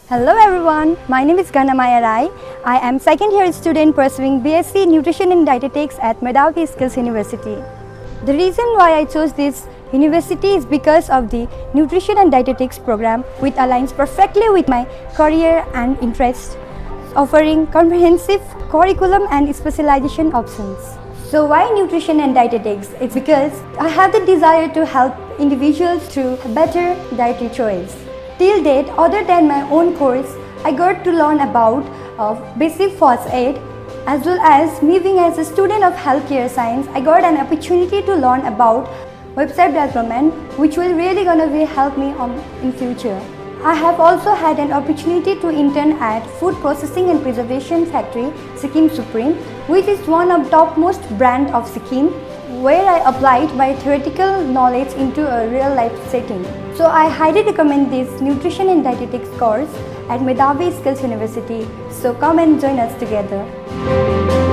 Hello everyone, my name is Gana Maya Rai. I am second year student pursuing B.Sc Nutrition and Dietetics at Medhavi Skills University. The reason why I chose this university is because of the Nutrition and Dietetics program, which aligns perfectly with my career and interests, offering comprehensive curriculum and specialization options. So why Nutrition and Dietetics? It's because I have the desire to help individuals through a better dietary choice. Till date, other than my own course, I got to learn about basic first aid, as well as me being as a student of healthcare science, I got an opportunity to learn about website development, which will really gonna help me in future. I have also had an opportunity to intern at Food Processing and Preservation Factory, Sikkim Supreme, which is one of topmost brand of Sikkim, where I applied my theoretical knowledge into a real-life setting. So I highly recommend this Nutrition and Dietetics course at Medhavi Skills University. So come and join us together.